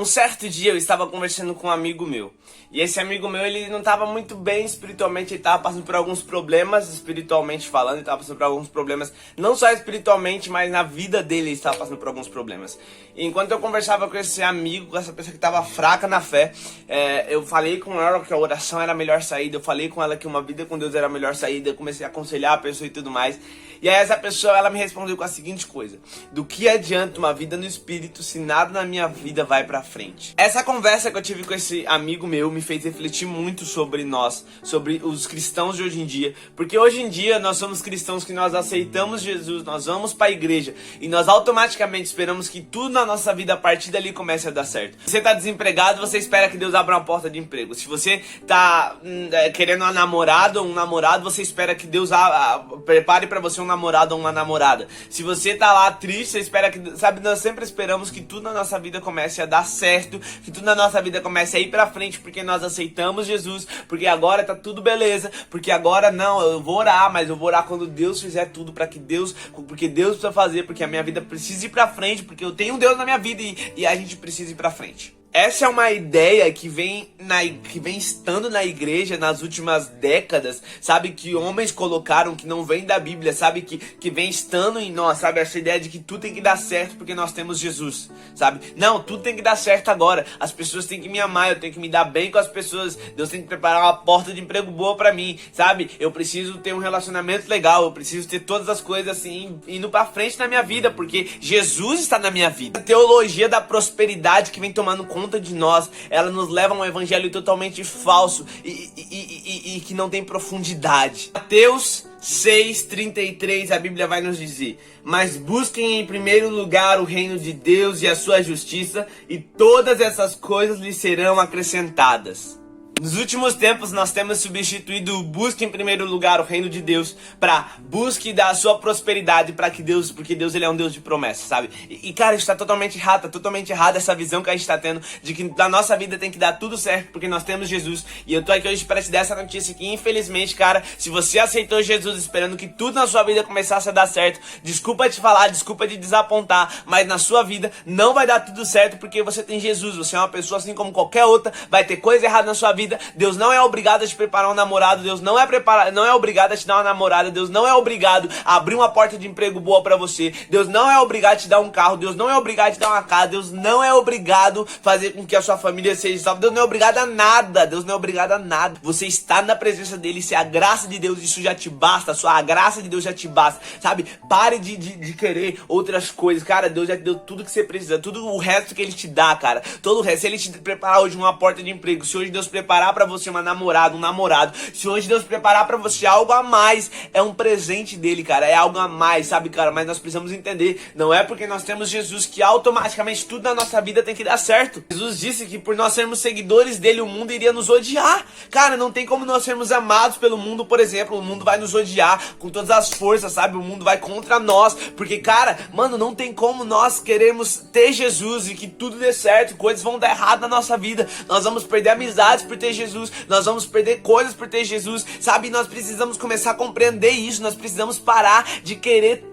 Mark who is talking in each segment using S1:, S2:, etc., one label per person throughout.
S1: Um certo dia eu estava conversando com um amigo meu. E esse amigo meu, ele não estava muito bem espiritualmente, ele estava passando por alguns problemas, espiritualmente falando, ele estava passando por alguns problemas, não só espiritualmente, mas na vida dele ele estava passando por alguns problemas. E enquanto eu conversava com esse amigo, com essa pessoa que estava fraca na fé, eu falei com ela que a oração era a melhor saída, eu falei com ela que uma vida com Deus era a melhor saída, eu comecei a aconselhar a pessoa e tudo mais. E aí essa pessoa, ela me respondeu com a seguinte coisa: do que adianta uma vida no espírito se nada na minha vida vai pra frente? Essa conversa que eu tive com esse amigo meu me fez refletir muito sobre nós, sobre os cristãos de hoje em dia, porque hoje em dia nós somos cristãos que nós aceitamos Jesus, nós vamos pra igreja e nós automaticamente esperamos que tudo na nossa vida a partir dali comece a dar certo. Se você tá desempregado, você espera que Deus abra uma porta de emprego. Se você tá querendo uma namorada ou um namorado, você espera que Deus prepare pra você um namorado ou uma namorada. Se você tá lá triste, você espera que, sabe, nós sempre esperamos que tudo na nossa vida comece a dar certo, que tudo na nossa vida comece a ir pra frente, porque nós aceitamos Jesus, porque agora tá tudo beleza, porque agora não, eu vou orar, mas eu vou orar quando Deus fizer tudo, porque Deus precisa fazer, porque a minha vida precisa ir pra frente, porque eu tenho Deus na minha vida e a gente precisa ir pra frente. Essa é uma ideia que vem estando na igreja nas últimas décadas, sabe? Que homens colocaram, que não vem da Bíblia, sabe? Que vem estando em nós, sabe? Essa ideia de que tudo tem que dar certo porque nós temos Jesus, sabe? Não, tudo tem que dar certo agora. As pessoas têm que me amar, eu tenho que me dar bem com as pessoas. Deus tem que preparar uma porta de emprego boa pra mim, sabe? Eu preciso ter um relacionamento legal, eu preciso ter todas as coisas assim, indo pra frente na minha vida, porque Jesus está na minha vida. A teologia da prosperidade que vem tomando conta de nós, ela nos leva a um evangelho totalmente falso e que não tem profundidade. Mateus 6:33, a Bíblia vai nos dizer: mas busquem em primeiro lugar o reino de Deus e a sua justiça, e todas essas coisas lhes serão acrescentadas. Nos últimos tempos nós temos substituído o busque em primeiro lugar o reino de Deus para busque da sua prosperidade, porque Deus ele é um Deus de promessas, sabe? E cara, isso tá totalmente errado essa visão que a gente tá tendo de que na nossa vida tem que dar tudo certo porque nós temos Jesus. E eu tô aqui hoje para te dar essa notícia que infelizmente, cara, se você aceitou Jesus esperando que tudo na sua vida começasse a dar certo, desculpa te falar, desculpa te desapontar, mas na sua vida não vai dar tudo certo porque você tem Jesus. Você é uma pessoa assim como qualquer outra, vai ter coisa errada na sua vida. Deus não é obrigado a te preparar um namorado, Deus não é obrigado a te dar uma namorada, Deus não é obrigado a abrir uma porta de emprego boa pra você, Deus não é obrigado a te dar um carro, Deus não é obrigado a te dar uma casa, Deus não é obrigado a fazer com que a sua família seja salva, Deus não é obrigado a nada, Deus não é obrigado a nada. Você está na presença dele, se a graça de Deus, isso já te basta, a graça de Deus já te basta, sabe? Pare de querer outras coisas, cara, Deus já te deu tudo que você precisa, tudo o resto que ele te dá, cara, todo o resto. Se ele te preparar hoje uma porta de emprego, se hoje Deus preparar pra você uma namorada, um namorado, se hoje Deus preparar pra você algo a mais, é um presente dele, cara, é algo a mais, sabe, cara? Mas nós precisamos entender, não é porque nós temos Jesus que automaticamente tudo na nossa vida tem que dar certo. Jesus disse que por nós sermos seguidores dele, o mundo iria nos odiar. Cara, não tem como nós sermos amados pelo mundo, por exemplo, o mundo vai nos odiar com todas as forças, sabe? O mundo vai contra nós, porque, cara, mano, não tem como nós queremos ter Jesus e que tudo dê certo, coisas vão dar errado na nossa vida, nós vamos perder amizades por ter Jesus, nós vamos perder coisas por ter Jesus, sabe? Nós precisamos começar a compreender isso, nós precisamos parar de querer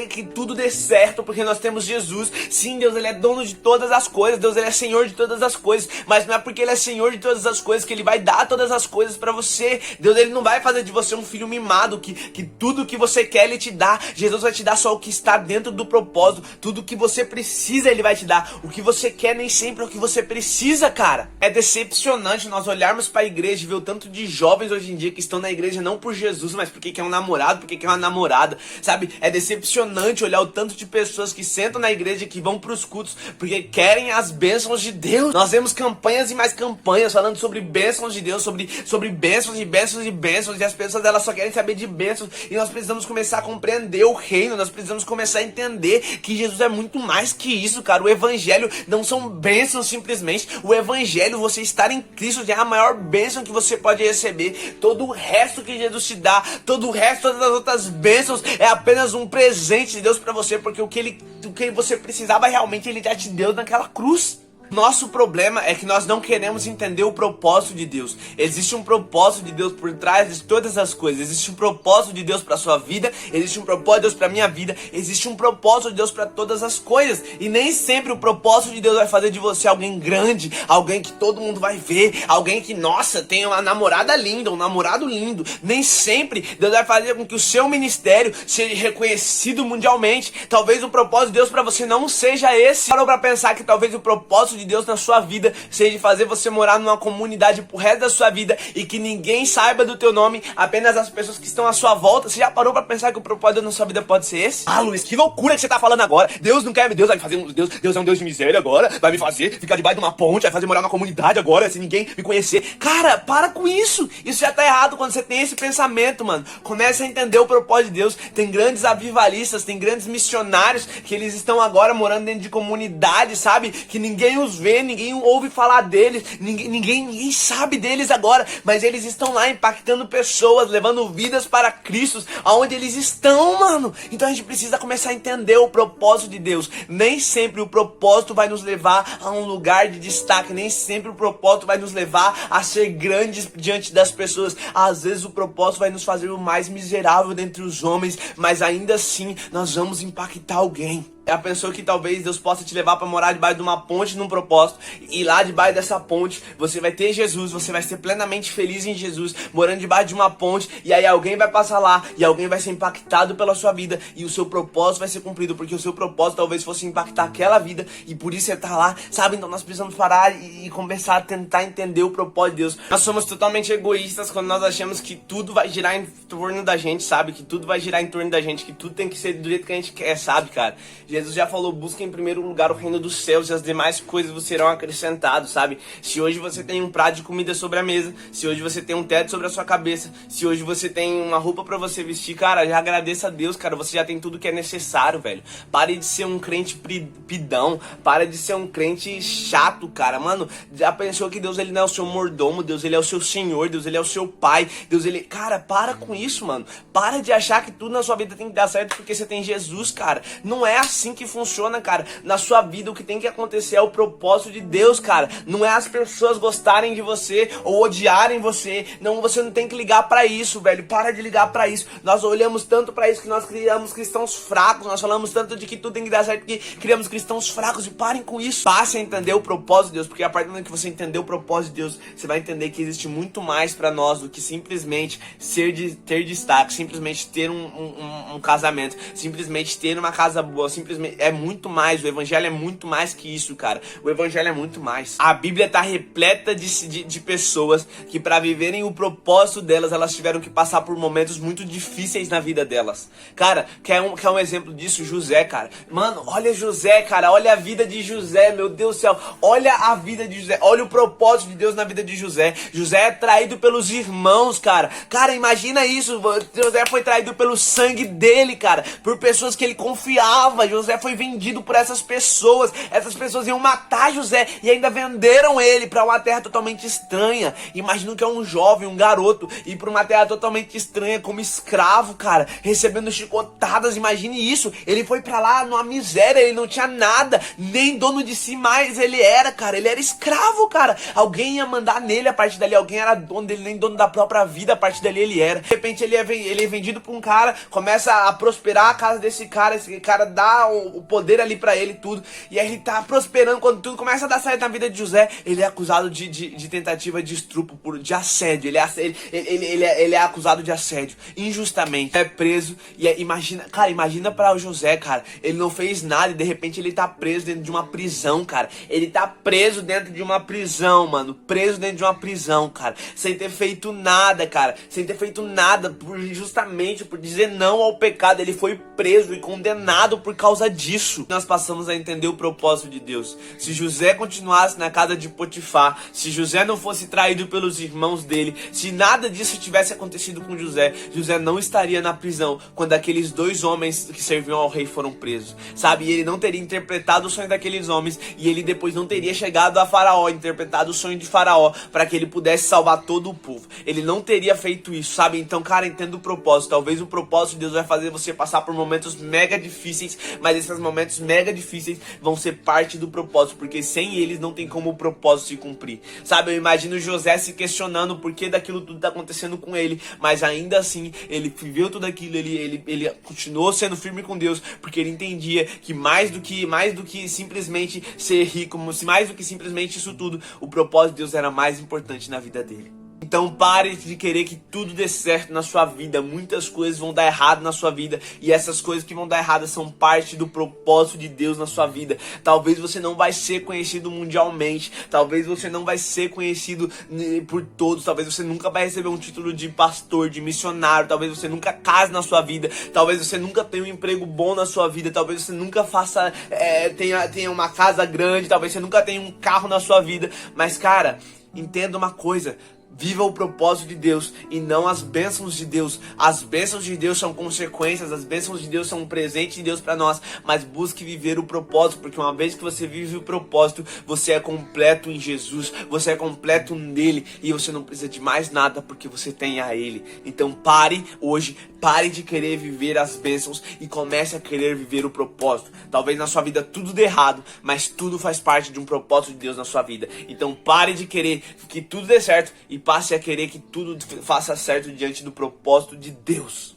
S1: que tudo dê certo, porque nós temos Jesus. Sim, Deus ele é dono de todas as coisas, Deus ele é Senhor de todas as coisas, mas não é porque ele é Senhor de todas as coisas que ele vai dar todas as coisas pra você. Deus ele não vai fazer de você um filho mimado, que tudo que você quer ele te dá. Jesus vai te dar só o que está dentro do propósito, tudo que você precisa ele vai te dar. O que você quer nem sempre é o que você precisa, cara. É decepcionante nós olharmos pra igreja e ver o tanto de jovens hoje em dia que estão na igreja não por Jesus, mas porque quer um namorado, porque quer uma namorada, sabe? É decepcionante olhar o tanto de pessoas que sentam na igreja, que vão pros cultos, porque querem as bênçãos de Deus. Nós vemos campanhas e mais campanhas falando sobre bênçãos de Deus, sobre bênçãos e bênçãos e bênçãos, e as pessoas elas só querem saber de bênçãos, e nós precisamos começar a compreender o reino, nós precisamos começar a entender que Jesus é muito mais que isso, cara. O evangelho não são bênçãos simplesmente, o evangelho, você estar em Cristo já é a maior bênção que você pode receber. Todo o resto que Jesus te dá, todo o resto, todas as outras bênçãos é apenas um presente de Deus pra você, porque o que você precisava realmente ele já te deu naquela cruz. Nosso problema é que nós não queremos entender o propósito de Deus. Existe um propósito de Deus por trás de todas as coisas. Existe um propósito de Deus para sua vida, existe um propósito de Deus para minha vida, existe um propósito de Deus para todas as coisas. E nem sempre o propósito de Deus vai fazer de você alguém grande, alguém que todo mundo vai ver, alguém que, nossa, tem uma namorada linda, um namorado lindo. Nem sempre Deus vai fazer com que o seu ministério seja reconhecido mundialmente. Talvez o propósito de Deus para você não seja esse. Parou para pensar que talvez o propósito de Deus na sua vida seja de fazer você morar numa comunidade pro resto da sua vida e que ninguém saiba do teu nome, apenas as pessoas que estão à sua volta? Você já parou pra pensar que o propósito na sua vida pode ser esse? Ah, Luiz, que loucura que você tá falando agora. Deus não quer, Deus vai fazer Deus é um Deus de miséria agora, vai me fazer ficar debaixo de uma ponte, vai fazer morar numa comunidade agora, sem ninguém me conhecer. Cara, para com isso. Isso já tá errado quando você tem esse pensamento, mano. Comece a entender o propósito de Deus. Tem grandes avivalistas, tem grandes missionários que eles estão agora morando dentro de comunidade, sabe? Que ninguém os vê, ninguém ouve falar deles, ninguém sabe deles agora, mas eles estão lá impactando pessoas, levando vidas para Cristo, aonde eles estão, mano. Então a gente precisa começar a entender o propósito de Deus. Nem sempre o propósito vai nos levar a um lugar de destaque, nem sempre o propósito vai nos levar a ser grandes diante das pessoas. Às vezes o propósito vai nos fazer o mais miserável dentre os homens, mas ainda assim nós vamos impactar alguém. Já pensou que talvez Deus possa te levar para morar debaixo de uma ponte num propósito, e lá debaixo dessa ponte você vai ter Jesus, você vai ser plenamente feliz em Jesus, morando debaixo de uma ponte, e aí alguém vai passar lá e alguém vai ser impactado pela sua vida e o seu propósito vai ser cumprido, porque o seu propósito talvez fosse impactar aquela vida e por isso você tá lá, sabe? Então nós precisamos parar e começar a tentar entender o propósito de Deus. Nós somos totalmente egoístas quando nós achamos que tudo vai girar em torno da gente, sabe? Que tudo vai girar em torno da gente, que tudo tem que ser do jeito que a gente quer, sabe, cara? Jesus já falou, busca em primeiro lugar o reino dos céus e as demais coisas vos serão acrescentadas, sabe? Se hoje você tem um prato de comida sobre a mesa, se hoje você tem um teto sobre a sua cabeça, se hoje você tem uma roupa pra você vestir, cara, já agradeça a Deus, cara, você já tem tudo que é necessário, velho. Pare de ser um crente pidão, para de ser um crente chato, cara, mano. Já pensou que Deus, ele não é o seu mordomo, Deus, ele é o seu Senhor, Deus, ele é o seu Pai, Deus, ele... Cara, para com isso, mano. Para de achar que tudo na sua vida tem que dar certo porque você tem Jesus, cara. Não é assim que funciona, cara. Na sua vida o que tem que acontecer é o propósito de Deus, cara. Não é as pessoas gostarem de você ou odiarem você. Não, você não tem que ligar pra isso, velho. Para de ligar pra isso. Nós olhamos tanto pra isso que nós criamos cristãos fracos. Nós falamos tanto de que tudo tem que dar certo que criamos cristãos fracos. E parem com isso. Passe a entender o propósito de Deus, porque a partir do momento que você entender o propósito de Deus, você vai entender que existe muito mais pra nós do que simplesmente ter destaque, simplesmente ter um casamento, simplesmente ter uma casa boa, simplesmente é muito mais. O evangelho é muito mais que isso, cara. O evangelho é muito mais. A Bíblia tá repleta de pessoas que para viverem o propósito delas, elas tiveram que passar por momentos muito difíceis na vida delas. Cara, quer um exemplo disso? José, cara. Mano, olha José, cara. Olha a vida de José, meu Deus do céu. Olha a vida de José. Olha o propósito de Deus na vida de José. José é traído pelos irmãos, cara. Cara, imagina isso. José foi traído pelo sangue dele, cara. Por pessoas que ele confiava. José foi vendido por essas pessoas. Essas pessoas iam matar José e ainda venderam ele para uma terra totalmente estranha. Imagina que é um jovem, um garoto, ir para uma terra totalmente estranha como escravo, cara, recebendo chicotadas. Imagine isso. Ele foi para lá numa miséria, ele não tinha nada, nem dono de si mais ele era, cara. Ele era escravo, cara. Alguém ia mandar nele a partir dali, alguém era dono dele, nem dono da própria vida a partir dali ele era. De repente ele é vendido por um cara, começa a prosperar a casa desse cara, esse cara dá o poder ali pra ele, tudo, e aí ele tá prosperando. Quando tudo começa a dar certo na vida de José, ele é acusado de tentativa de estupro, de assédio. Ele é acusado de assédio injustamente, é preso. E imagina pra o José, cara, ele não fez nada e de repente ele tá preso dentro de uma prisão, cara. Ele tá preso dentro de uma prisão, mano, preso dentro de uma prisão, cara, sem ter feito nada, cara, sem ter feito nada, justamente por dizer não ao pecado. Ele foi preso e condenado por causa disso. Nós passamos a entender o propósito de Deus. Se José continuasse na casa de Potifar, se José não fosse traído pelos irmãos dele, se nada disso tivesse acontecido com José, José não estaria na prisão quando aqueles dois homens que serviam ao rei foram presos, sabe? E ele não teria interpretado o sonho daqueles homens, e ele depois não teria chegado a Faraó, interpretado o sonho de Faraó para que ele pudesse salvar todo o povo. Ele não teria feito isso, sabe? Então, cara, entenda o propósito. Talvez o propósito de Deus vai fazer você passar por momentos mega difíceis, mas esses momentos mega difíceis vão ser parte do propósito, porque sem eles não tem como o propósito se cumprir. Sabe, eu imagino José se questionando o porquê daquilo tudo tá acontecendo com ele, mas ainda assim, ele viveu tudo aquilo, ele continuou sendo firme com Deus, porque ele entendia que mais do que simplesmente ser rico, mais do que simplesmente isso tudo, o propósito de Deus era mais importante na vida dele. Então pare de querer que tudo dê certo na sua vida. Muitas coisas vão dar errado na sua vida, e essas coisas que vão dar errado são parte do propósito de Deus na sua vida. Talvez você não vai ser conhecido mundialmente, talvez você não vai ser conhecido por todos, talvez você nunca vai receber um título de pastor, de missionário, talvez você nunca case na sua vida, talvez você nunca tenha um emprego bom na sua vida, talvez você nunca tenha uma casa grande, talvez você nunca tenha um carro na sua vida, mas cara, entenda uma coisa: viva o propósito de Deus e não as bênçãos de Deus. As bênçãos de Deus são consequências, as bênçãos de Deus são um presente de Deus para nós, mas busque viver o propósito, porque uma vez que você vive o propósito, você é completo em Jesus, você é completo nele, e você não precisa de mais nada, porque você tem a ele. Então pare de querer viver as bênçãos e comece a querer viver o propósito. Talvez na sua vida tudo dê errado, mas tudo faz parte de um propósito de Deus na sua vida. Então pare de querer que tudo dê certo e passe a querer que tudo faça certo diante do propósito de Deus.